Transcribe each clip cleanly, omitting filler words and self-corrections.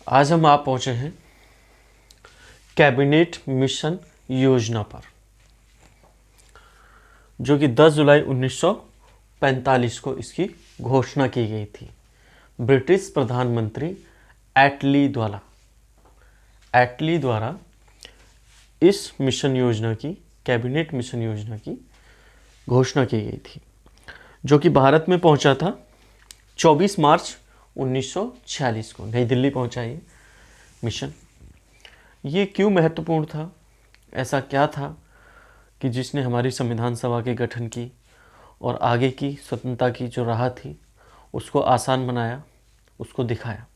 आज हम आप पहुंचे हैं कैबिनेट मिशन योजना पर, जो कि 10 जुलाई 1945 को इसकी घोषणा की गई थी ब्रिटिश प्रधानमंत्री एटली द्वारा इस मिशन योजना की, कैबिनेट मिशन योजना की घोषणा की गई थी, जो कि भारत में पहुंचा था 24 मार्च 1946 को। नई दिल्ली पहुंचा ये मिशन। ये क्यों महत्वपूर्ण था? ऐसा क्या था कि जिसने हमारी संविधान सभा के गठन की और आगे की स्वतंत्रता की जो राह थी उसको आसान बनाया, उसको दिखाया।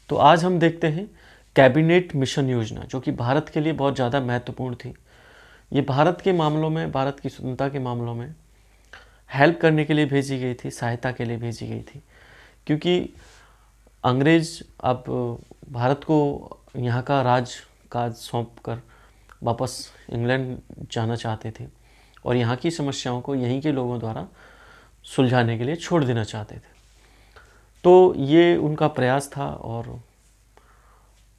तो आज हम देखते हैं कैबिनेट मिशन योजना, जो कि भारत के लिए बहुत ज़्यादा महत्वपूर्ण थी। ये भारत के मामलों में, भारत की स्वतंत्रता के मामलों में हेल्प करने के लिए भेजी गई थी, सहायता के लिए भेजी गई थी, क्योंकि अंग्रेज़ अब भारत को यहाँ का राज काज सौंप कर वापस इंग्लैंड जाना चाहते थे और यहाँ की समस्याओं को यहीं के लोगों द्वारा सुलझाने के लिए छोड़ देना चाहते थे। तो ये उनका प्रयास था और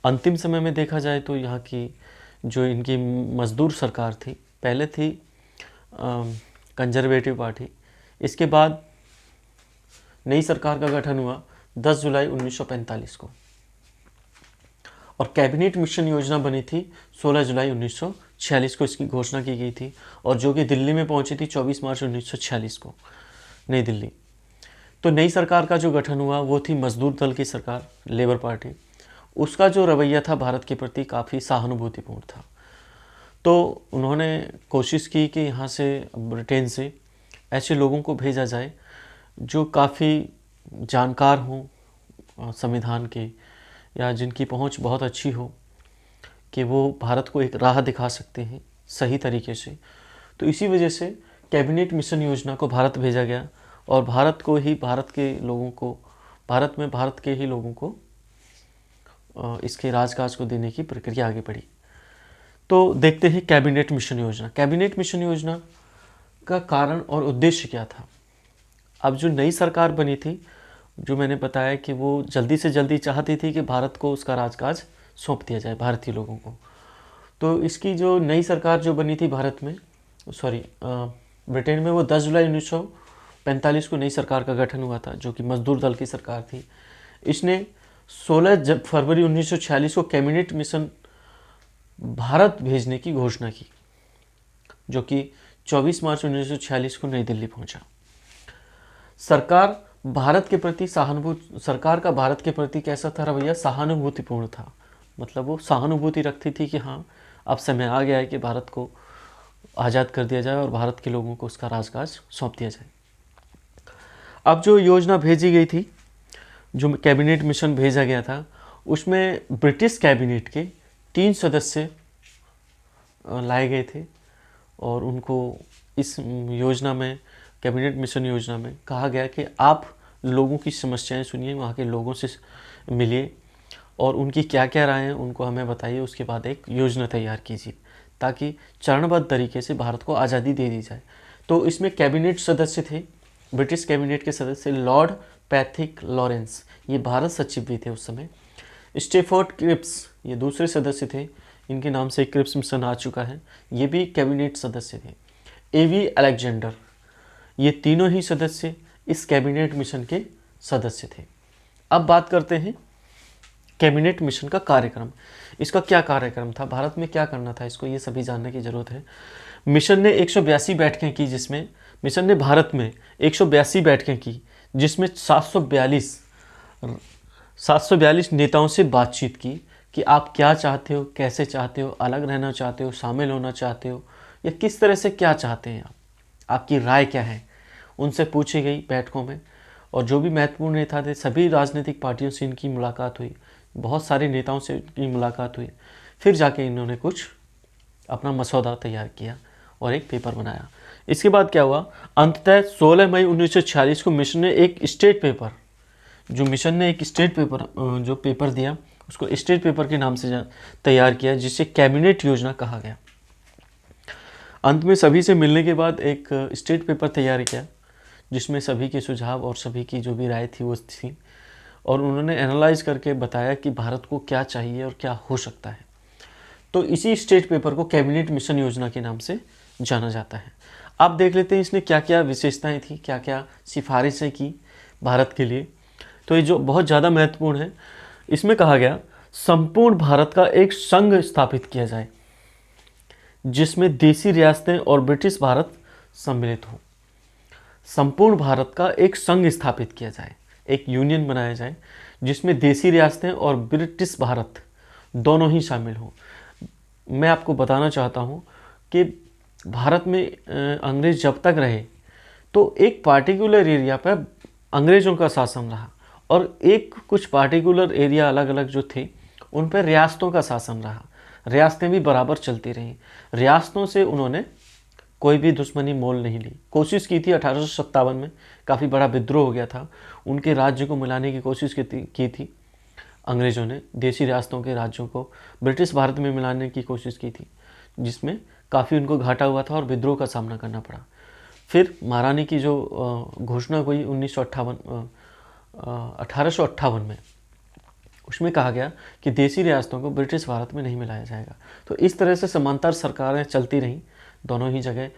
अंतिम समय में देखा जाए तो यहाँ की जो इनकी मजदूर सरकार थी, पहले थी कंजर्वेटिव पार्टी, इसके बाद नई सरकार का गठन हुआ 10 जुलाई 1945 को और कैबिनेट मिशन योजना बनी थी 16 जुलाई 1946 को। इसकी घोषणा की गई थी और जो कि दिल्ली में पहुंची थी 24 मार्च 1946 को, नई दिल्ली। तो नई सरकार का जो गठन हुआ वो थी मजदूर दल की सरकार, लेबर पार्टी। उसका जो रवैया था भारत के प्रति काफ़ी सहानुभूतिपूर्ण था। तो उन्होंने कोशिश की कि यहाँ से, ब्रिटेन से ऐसे लोगों को भेजा जाए जो काफ़ी जानकार हों संविधान के, या जिनकी पहुंच बहुत अच्छी हो, कि वो भारत को एक राह दिखा सकते हैं सही तरीके से। तो इसी वजह से कैबिनेट मिशन योजना को भारत भेजा गया और भारत को ही, भारत के लोगों को, भारत में भारत के ही लोगों को इसके राजकाज को देने की प्रक्रिया आगे बढ़ी। तो देखते हैं कैबिनेट मिशन योजना। कैबिनेट मिशन योजना का कारण और उद्देश्य क्या था? अब जो नई सरकार बनी थी, जो मैंने बताया कि वो जल्दी से जल्दी चाहती थी कि भारत को उसका राजकाज सौंप दिया जाए भारतीय लोगों को। तो इसकी जो नई सरकार जो बनी थी भारत में, ब्रिटेन में, वो 10 जुलाई 1945 को नई सरकार का गठन हुआ था, जो कि मजदूर दल की सरकार थी। इसने 16 फरवरी 1946 को कैबिनेट मिशन भारत भेजने की घोषणा की, जो कि 24 मार्च 1946 को नई दिल्ली पहुंचा। सरकार का भारत के प्रति कैसा था रवैया? सहानुभूतिपूर्ण था। मतलब वो सहानुभूति रखती थी कि हाँ, अब समय आ गया है कि भारत को आज़ाद कर दिया जाए और भारत के लोगों को उसका राजकाज सौंप दिया जाए। अब जो योजना भेजी गई थी, जो कैबिनेट मिशन भेजा गया था, उसमें ब्रिटिश कैबिनेट के 3 सदस्य लाए गए थे और उनको इस योजना में, कैबिनेट मिशन योजना में कहा गया कि आप लोगों की समस्याएं सुनिए, वहाँ के लोगों से मिलिए और उनकी क्या क्या राय हैं उनको हमें बताइए। उसके बाद एक योजना तैयार कीजिए ताकि चरणबद्ध तरीके से भारत को आज़ादी दे दी जाए। तो इसमें कैबिनेट सदस्य थे, ब्रिटिश कैबिनेट के सदस्य लॉर्ड पैथिक लॉरेंस, ये भारत सचिव भी थे उस समय। स्टेफोर्ड क्रिप्स, ये दूसरे सदस्य थे, इनके नाम से क्रिप्स मिशन आ चुका है, ये भी कैबिनेट सदस्य थे। एवी अलेक्जेंडर, ये तीनों ही सदस्य इस कैबिनेट मिशन के सदस्य थे। अब बात करते हैं कैबिनेट मिशन का कार्यक्रम। इसका क्या कार्यक्रम था, भारत में क्या करना था, इसको ये सभी जानने की ज़रूरत है। मिशन ने 182 बैठकें की, जिसमें मिशन ने भारत में 182 बैठकें की, जिसमें 742 नेताओं से बातचीत की कि आप क्या चाहते हो, कैसे चाहते हो, अलग रहना चाहते हो, शामिल होना चाहते हो, या किस तरह से क्या चाहते हैं आप, आपकी राय क्या है, उनसे पूछी गई बैठकों में। और जो भी महत्वपूर्ण नेता थे, सभी राजनीतिक पार्टियों से इनकी मुलाकात हुई, बहुत सारे नेताओं से इनकी मुलाकात हुई। फिर जाके इन्होंने कुछ अपना मसौदा तैयार किया और एक पेपर बनाया। इसके बाद क्या हुआ, अंततः 16 मई 1946 को मिशन ने एक स्टेट पेपर, जो पेपर दिया, उसको स्टेट पेपर के नाम से तैयार किया, जिसे कैबिनेट योजना कहा गया। अंत में सभी से मिलने के बाद एक स्टेट पेपर तैयार किया, जिसमें सभी के सुझाव और सभी की जो भी राय थी वो थी, और उन्होंने एनालाइज करके बताया कि भारत को क्या चाहिए और क्या हो सकता है। तो इसी स्टेट पेपर को कैबिनेट मिशन योजना के नाम से जाना जाता है। आप देख लेते हैं इसने क्या क्या विशेषताएं थी, क्या क्या सिफारिशें की भारत के लिए। तो ये जो बहुत ज़्यादा महत्वपूर्ण है, इसमें कहा गया संपूर्ण भारत का एक संघ स्थापित किया जाए जिसमें देसी रियासतें और ब्रिटिश भारत सम्मिलित हों। संपूर्ण भारत का एक संघ स्थापित किया जाए, एक यूनियन बनाया जाए जिसमें देसी रियासतें और ब्रिटिश भारत दोनों ही शामिल हों। मैं आपको बताना चाहता हूँ कि भारत में अंग्रेज जब तक रहे तो एक पार्टिकुलर एरिया पर अंग्रेज़ों का शासन रहा और एक कुछ पार्टिकुलर एरिया अलग अलग जो थे उन पर रियासतों का शासन रहा। रियासतें भी बराबर चलती रहीं। रियासतों से उन्होंने कोई भी दुश्मनी मोल नहीं ली। कोशिश की थी 1857 में, काफ़ी बड़ा विद्रोह हो गया था, उनके राज्य को मिलाने की कोशिश की थी अंग्रेज़ों ने, देसी रियासतों के राज्यों को ब्रिटिश भारत में मिलाने की कोशिश की थी, जिसमें काफ़ी उनको घाटा हुआ था और विद्रोह का सामना करना पड़ा। फिर महारानी की जो घोषणा हुई 1858 में, उसमें कहा गया कि देसी रियासतों को ब्रिटिश भारत में नहीं मिलाया जाएगा। तो इस तरह से समांतर सरकारें चलती रहीं दोनों ही जगह।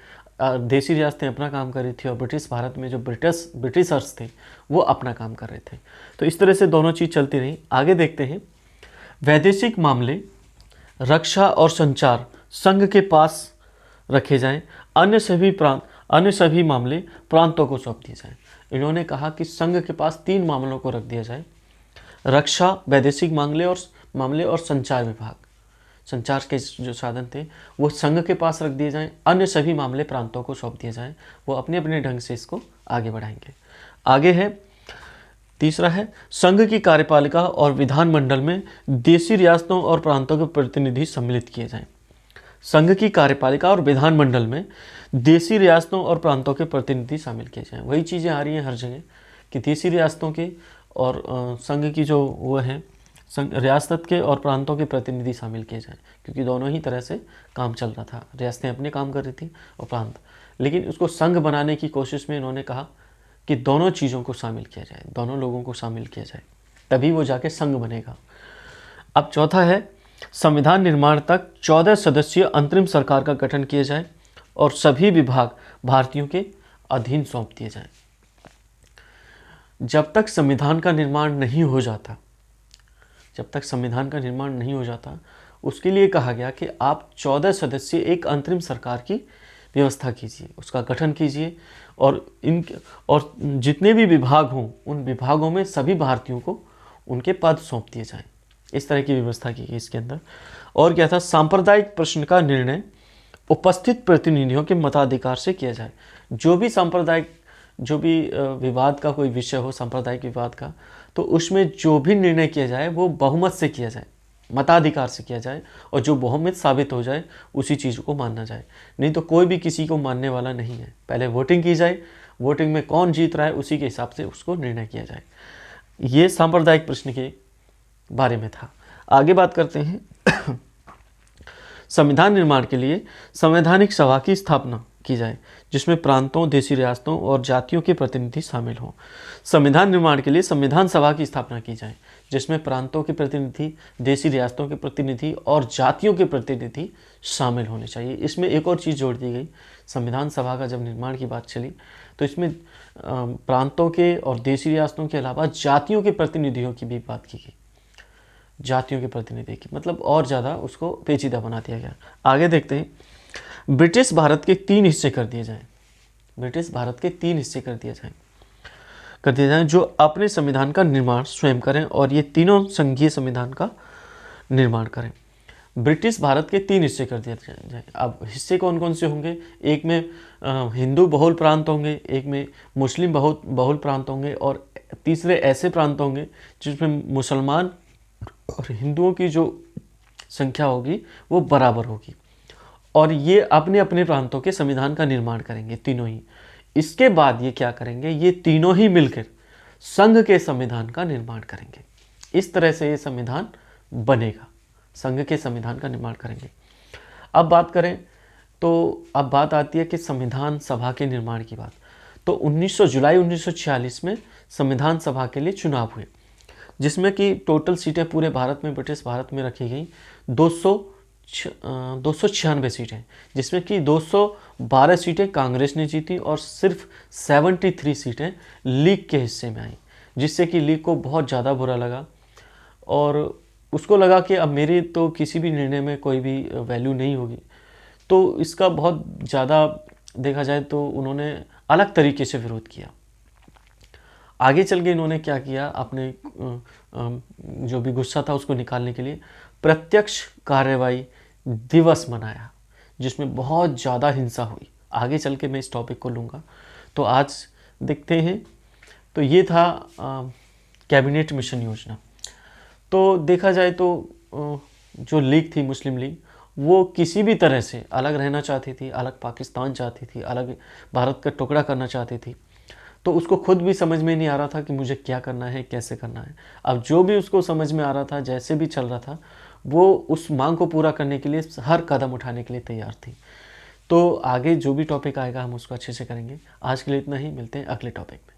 देसी रियासतें अपना काम कर रही थी और ब्रिटिश भारत में जो ब्रिटिशर्स थे वो अपना काम कर रहे थे। तो इस तरह से दोनों चीज़ चलती रहीं। आगे देखते हैं, वैदेशिक मामले, रक्षा और संचार संघ के पास रखे जाएं, अन्य सभी मामले प्रांतों को सौंप दिए जाएं। इन्होंने कहा कि संघ के पास 3 मामलों को रख दिया जाए, रक्षा, वैदेशिक मामले और संचार विभाग, संचार के जो साधन थे वो संघ के पास रख दिए जाएं, अन्य सभी मामले प्रांतों को सौंप दिए जाएं, वो अपने अपने ढंग से इसको आगे बढ़ाएंगे। आगे है तीसरा है, संघ की कार्यपालिका और विधानमंडल में देसी रियासतों और प्रांतों के प्रतिनिधि सम्मिलित किए जाएं। संघ की कार्यपालिका और विधानमंडल में देसी रियासतों और प्रांतों के प्रतिनिधि शामिल किए जाएं। वही चीज़ें आ रही हैं हर जगह कि देसी रियासतों के और संघ की जो वो हैं रियासत के और प्रांतों के प्रतिनिधि शामिल किए जाएं, क्योंकि दोनों ही तरह से काम चल रहा था। रियासतें अपने काम कर रही थी और प्रांत, लेकिन उसको संघ बनाने की कोशिश में इन्होंने कहा कि दोनों चीज़ों को शामिल किया जाए, दोनों लोगों को शामिल किया जाए, तभी वो जाके संघ बनेगा। अब चौथा है, संविधान निर्माण तक 14 सदस्यीय अंतरिम सरकार का गठन किया जाए और सभी विभाग भारतीयों के अधीन सौंप दिए जाएं। जब तक संविधान का निर्माण नहीं हो जाता, उसके लिए कहा गया कि आप 14 सदस्यीय एक अंतरिम सरकार की व्यवस्था कीजिए, उसका गठन कीजिए और जितने भी विभाग हों उन विभागों में सभी भारतीयों को उनके पद सौंप दिए जाएं। इस तरह की व्यवस्था की गई इसके अंदर। और क्या था, सांप्रदायिक प्रश्न का निर्णय उपस्थित प्रतिनिधियों के मताधिकार से किया जाए। जो भी विवाद का कोई विषय हो, सांप्रदायिक विवाद का, तो उसमें जो भी निर्णय किया जाए वो बहुमत से किया जाए, मताधिकार से किया जाए, और जो बहुमत साबित हो जाए उसी चीज़ को मानना जाए। नहीं तो कोई भी किसी को मानने वाला नहीं है। पहले वोटिंग की जाए, वोटिंग में कौन जीत रहा है उसी के हिसाब से उसको निर्णय किया जाए। ये सांप्रदायिक प्रश्न के बारे में था। आगे बात करते हैं संविधान निर्माण के लिए संवैधानिक सभा की स्थापना की जाए जिसमें प्रांतों, देसी रियासतों और जातियों के प्रतिनिधि शामिल हों। संविधान निर्माण के लिए संविधान सभा की स्थापना की जाए जिसमें प्रांतों के प्रतिनिधि, देसी रियासतों के प्रतिनिधि और जातियों के प्रतिनिधि शामिल होने चाहिए। इसमें एक और चीज़ जोड़ दी गई, संविधान सभा का जब निर्माण की बात चली तो इसमें प्रांतों के और देसी रियासतों के अलावा जातियों के प्रतिनिधियों की भी बात की गई। जातियों के प्रतिनिधि की मतलब और ज़्यादा उसको पेचीदा बना दिया गया। आगे देखते हैं, ब्रिटिश भारत के 3 हिस्से कर दिए जाएं। ब्रिटिश भारत के 3 हिस्से कर दिए जाएं जो अपने संविधान का निर्माण स्वयं करें और ये तीनों संघीय संविधान का निर्माण करें। ब्रिटिश भारत के 3 हिस्से कर दिए जाएं। अब हिस्से कौन कौन से होंगे? एक में हिंदू बहुल प्रांत होंगे, एक में मुस्लिम बहुल प्रांत होंगे और तीसरे ऐसे प्रांत होंगे जिसमें मुसलमान और हिंदुओं की जो संख्या होगी वो बराबर होगी और ये अपने अपने प्रांतों के संविधान का निर्माण करेंगे तीनों ही। इसके बाद ये क्या करेंगे, ये तीनों ही मिलकर संघ के संविधान का निर्माण करेंगे। इस तरह से ये संविधान बनेगा, संघ के संविधान का निर्माण करेंगे। अब बात करें तो अब बात आती है कि संविधान सभा के निर्माण की बात। तो जुलाई 1946 में संविधान सभा के लिए चुनाव हुए। जिसमें कि टोटल सीटें पूरे भारत में, ब्रिटिश भारत में रखी गई 296 सीटें, जिसमें कि 212 सीटें कांग्रेस ने जीती और सिर्फ 73 सीटें लीग के हिस्से में आई, जिससे कि लीग को बहुत ज़्यादा बुरा लगा और उसको लगा कि अब मेरे तो किसी भी निर्णय में कोई भी वैल्यू नहीं होगी। तो इसका बहुत ज़्यादा देखा जाए तो उन्होंने अलग तरीके से विरोध किया। आगे चल के इन्होंने क्या किया, अपने जो भी गुस्सा था उसको निकालने के लिए प्रत्यक्ष कार्रवाई दिवस मनाया, जिसमें बहुत ज़्यादा हिंसा हुई। आगे चल के मैं इस टॉपिक को लूँगा। तो आज देखते हैं। तो ये था कैबिनेट मिशन योजना। तो देखा जाए तो जो लीग थी, मुस्लिम लीग, वो किसी भी तरह से अलग रहना चाहती थी, अलग पाकिस्तान चाहती थी, अलग भारत का टुकड़ा करना चाहती थी। तो उसको खुद भी समझ में नहीं आ रहा था कि मुझे क्या करना है, कैसे करना है। अब जो भी उसको समझ में आ रहा था, जैसे भी चल रहा था, वो उस मांग को पूरा करने के लिए हर कदम उठाने के लिए तैयार थी। तो आगे जो भी टॉपिक आएगा हम उसको अच्छे से करेंगे। आज के लिए इतना ही, मिलते हैं अगले टॉपिक में।